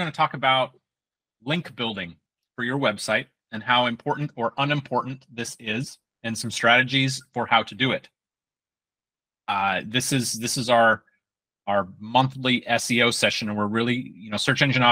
going to talk about link building for your website and how important or unimportant this is, and some strategies for how to do it. This is our monthly SEO session, and we're really, search engine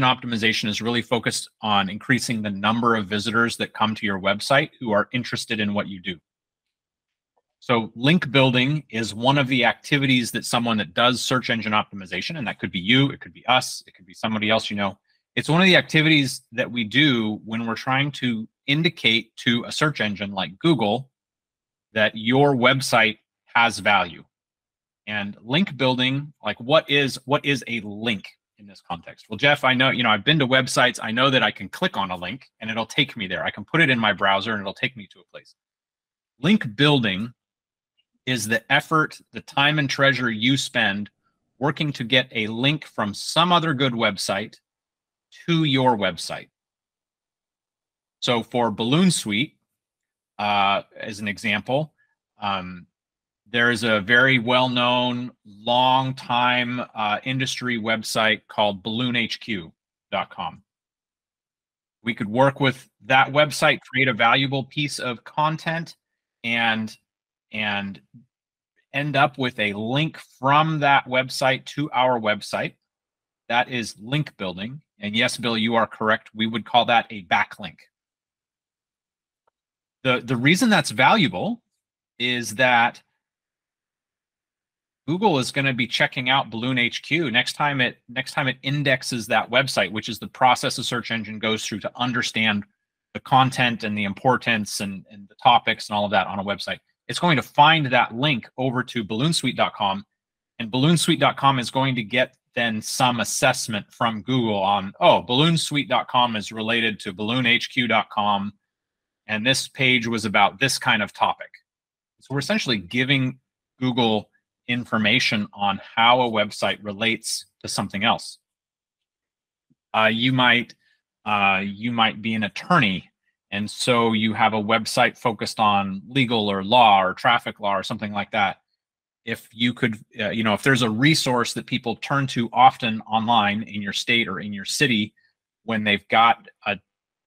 optimization is really focused on increasing the number of visitors that come to your website who are interested in what you do. So link building is one of the activities that someone that does search engine optimization, and that could be you, it could be us, it could be somebody else you know. It's one of the activities that we do when we're trying to indicate to a search engine like Google that your website has value. And link building, like what is a link in this context? Well, Jeff, I know, I've been to websites. I know that I can click on a link and it'll take me there. I can put it in my browser and it'll take me to a place. Link building is the effort, the time and treasure you spend working to get a link from some other good website to your website. So for Balloon Suite, as an example, there is a very well-known, long-time industry website called balloonhq.com. We could work with that website, create a valuable piece of content, and end up with a link from that website to our website. That is link building. And yes, Bill, you are correct. We would call that a backlink. The reason that's valuable is that Google is going to be checking out Balloon HQ next time it indexes that website, which is the process a search engine goes through to understand the content and the importance and the topics and all of that on a website. It's going to find that link over to balloonsuite.com, and balloonsuite.com is going to get then some assessment from Google on, oh, balloonsuite.com is related to balloonhq.com, and this page was about this kind of topic. So we're essentially giving Google information on how a website relates to something else. You might be an attorney, and so you have a website focused on legal or law or traffic law or something like that. If you could, if there's a resource that people turn to often online in your state or in your city when they've got a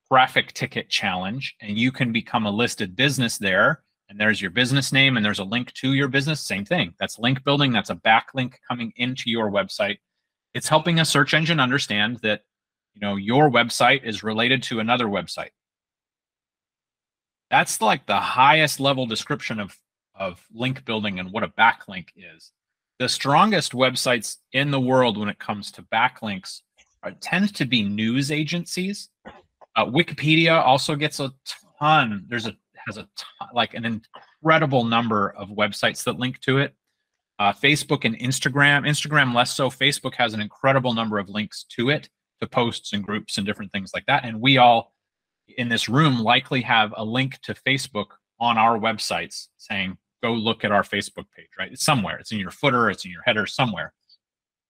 traffic ticket challenge, and you can become a listed business there, and there's your business name and there's a link to your business, same thing. That's link building. That's a backlink coming into your website. It's helping a search engine understand that, your website is related to another website. That's like the highest level description of link building and what a backlink is. The strongest websites in the world when it comes to backlinks tend to be news agencies. Wikipedia also gets a ton. Has a ton, like an incredible number of websites that link to it. Facebook and Instagram less so. Facebook has an incredible number of links to it, to posts and groups and different things like that. And we all in this room likely have a link to Facebook on our websites saying, go look at our Facebook page, right? It's somewhere. It's in your footer, it's in your header, somewhere.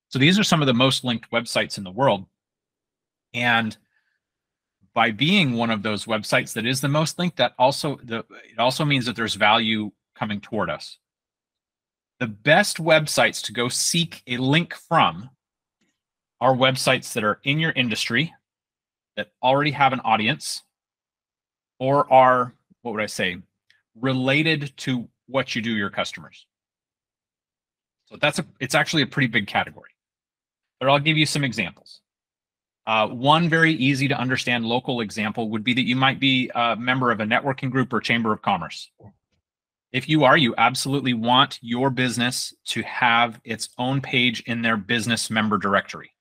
So these are some of the most linked websites in the world. And by being one of those websites that is the most linked, it also means that there's value coming toward us. The best websites to go seek a link from are websites that are in your industry, that already have an audience, or are, what would I say, related to what you do your customers. So it's actually a pretty big category. But I'll give you some examples. One very easy to understand local example would be that you might be a member of a networking group or chamber of commerce. If you are, you absolutely want your business to have its own page in their business member directory.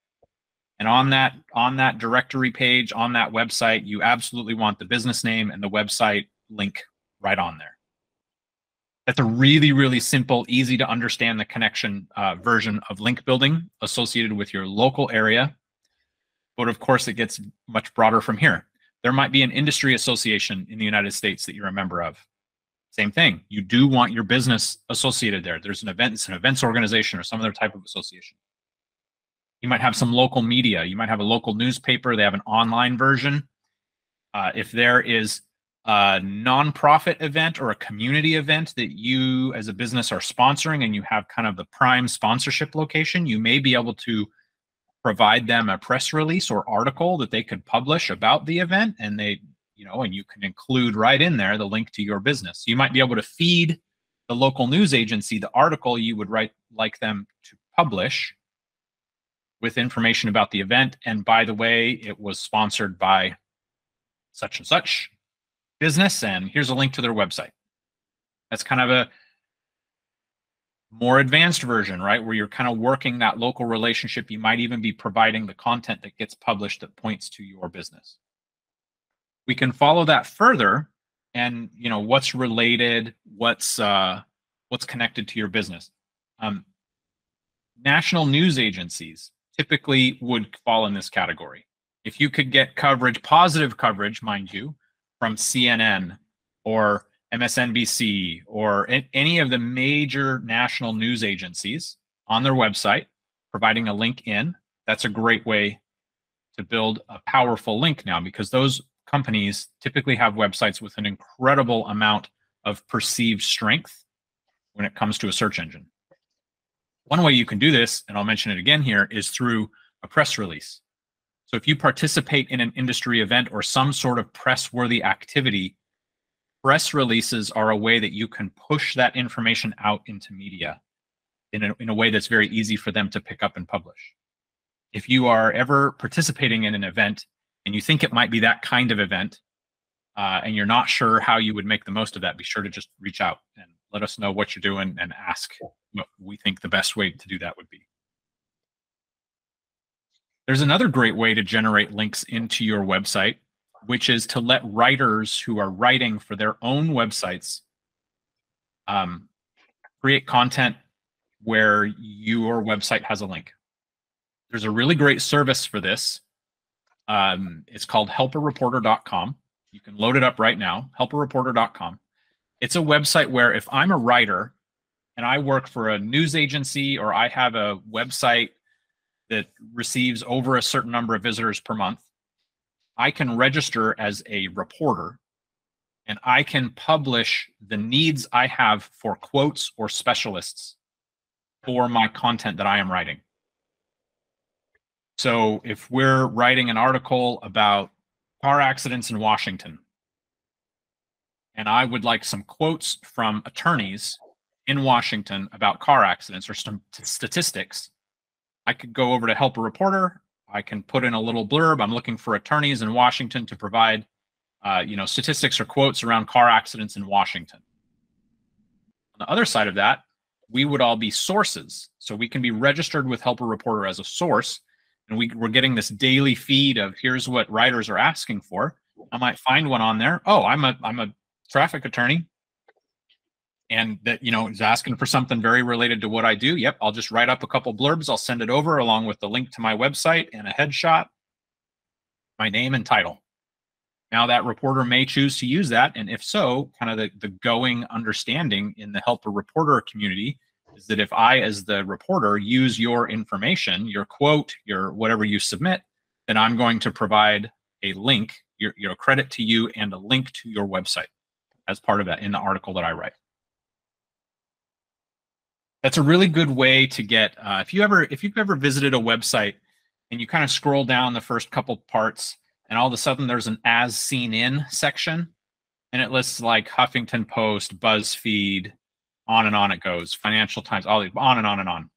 And on that directory page, on that website, you absolutely want the business name and the website link right on there. That's a really, really simple, easy to understand the connection version of link building associated with your local area. But of course, it gets much broader from here. There might be an industry association in the United States that you're a member of. Same thing. You do want your business associated there. There's an event, it's an events organization or some other type of association. You might have some local media. You might have a local newspaper. They have an online version. If there is a nonprofit event or a community event that you as a business are sponsoring and you have kind of the prime sponsorship location, you may be able to provide them a press release or article that they could publish about the event, and they, and you can include right in there the link to your business. You might be able to feed the local news agency the article you would like them to publish with information about the event. And by the way, it was sponsored by such and such business, and here's a link to their website. That's kind of a more advanced version, right? Where you're kind of working that local relationship. You might even be providing the content that gets published that points to your business. We can follow that further, and what's related, what's connected to your business. National news agencies typically would fall in this category. If you could get coverage, positive coverage, mind you, from CNN or MSNBC or any of the major national news agencies on their website, providing a link in, that's a great way to build a powerful link now, because those companies typically have websites with an incredible amount of perceived strength when it comes to a search engine. One way you can do this, and I'll mention it again here, is through a press release. So if you participate in an industry event or some sort of press-worthy activity, press releases are a way that you can push that information out into media in a way that's very easy for them to pick up and publish. If you are ever participating in an event and you think it might be that kind of event, and you're not sure how you would make the most of that, be sure to just reach out and let us know what you're doing and ask what we think the best way to do that would be. There's another great way to generate links into your website, which is to let writers who are writing for their own websites create content where your website has a link. There's a really great service for this. It's called helpareporter.com. You can load it up right now, helpareporter.com. It's a website where if I'm a writer and I work for a news agency, or I have a website that receives over a certain number of visitors per month, I can register as a reporter, and I can publish the needs I have for quotes or specialists for my content that I am writing. So if we're writing an article about car accidents in Washington, and I would like some quotes from attorneys in Washington about car accidents or some statistics, I could go over to Help a Reporter. I can put in a little blurb. I'm looking for attorneys in Washington to provide, statistics or quotes around car accidents in Washington. On the other side of that, we would all be sources. So we can be registered with Help a Reporter as a source, and we're getting this daily feed of here's what writers are asking for. I might find one on there. Oh, I'm a traffic attorney, and that is asking for something very related to what I do. Yep, I'll just write up a couple blurbs. I'll send it over along with the link to my website and a headshot, my name and title. Now that reporter may choose to use that, and if so, kind of the going understanding in the Help a Reporter community is that if I, as the reporter, use your information, your quote, your whatever you submit, then I'm going to provide a link, your credit to you, and a link to your website as part of that in the article that I write. That's a really good way to get, if you've ever visited a website and you kind of scroll down the first couple parts and all of a sudden there's an as seen in section and it lists like Huffington Post, BuzzFeed, on and on it goes, Financial Times, all on and on and on.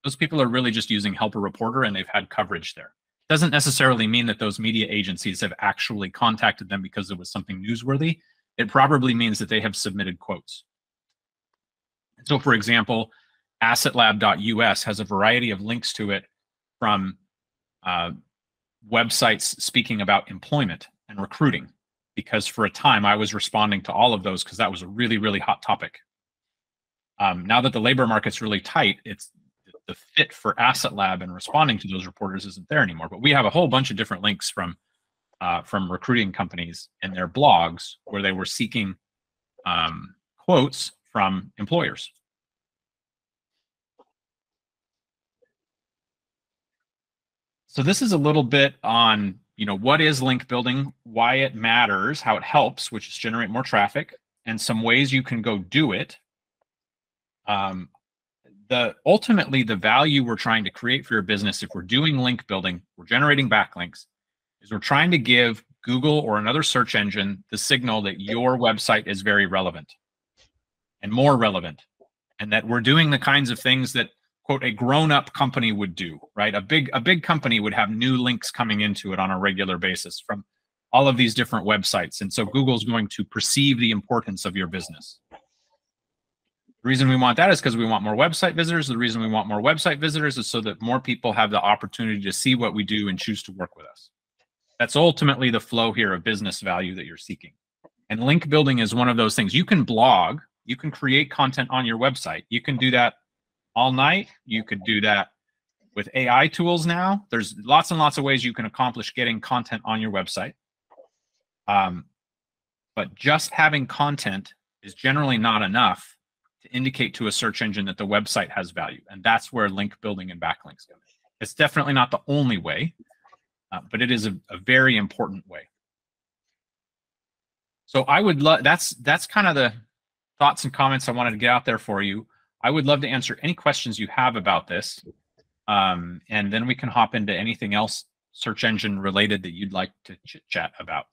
Those people are really just using Help a Reporter and they've had coverage there. Doesn't necessarily mean that those media agencies have actually contacted them because it was something newsworthy. It probably means that they have submitted quotes. So for example, assetlab.us has a variety of links to it from websites speaking about employment and recruiting, because for a time I was responding to all of those because that was a really, really hot topic. Now that the labor market's really tight, it's the fit for AssetLab and responding to those reporters isn't there anymore. But we have a whole bunch of different links from recruiting companies and their blogs where they were seeking quotes from employers. So this is a little bit on, what is link building, why it matters, how it helps, which is generate more traffic, and some ways you can go do it. ultimately the value we're trying to create for your business, if we're doing link building, we're generating backlinks, is we're trying to give Google or another search engine the signal that your website is very relevant and more relevant, and that we're doing the kinds of things that, quote, a grown-up company would do, right? A big company would have new links coming into it on a regular basis from all of these different websites. And so Google's going to perceive the importance of your business. The reason we want that is because we want more website visitors. The reason we want more website visitors is so that more people have the opportunity to see what we do and choose to work with us. That's ultimately the flow here of business value that you're seeking. And link building is one of those things. You can blog, you can create content on your website. You can do that all night. You could do that with AI tools now. There's lots and lots of ways you can accomplish getting content on your website. But just having content is generally not enough to indicate to a search engine that the website has value. And that's where link building and backlinks come in. It's definitely not the only way, but it is a very important way. So I would love, that's kind of the thoughts and comments I wanted to get out there for you. I would love to answer any questions you have about this. And then we can hop into anything else search engine related that you'd like to chit chat about.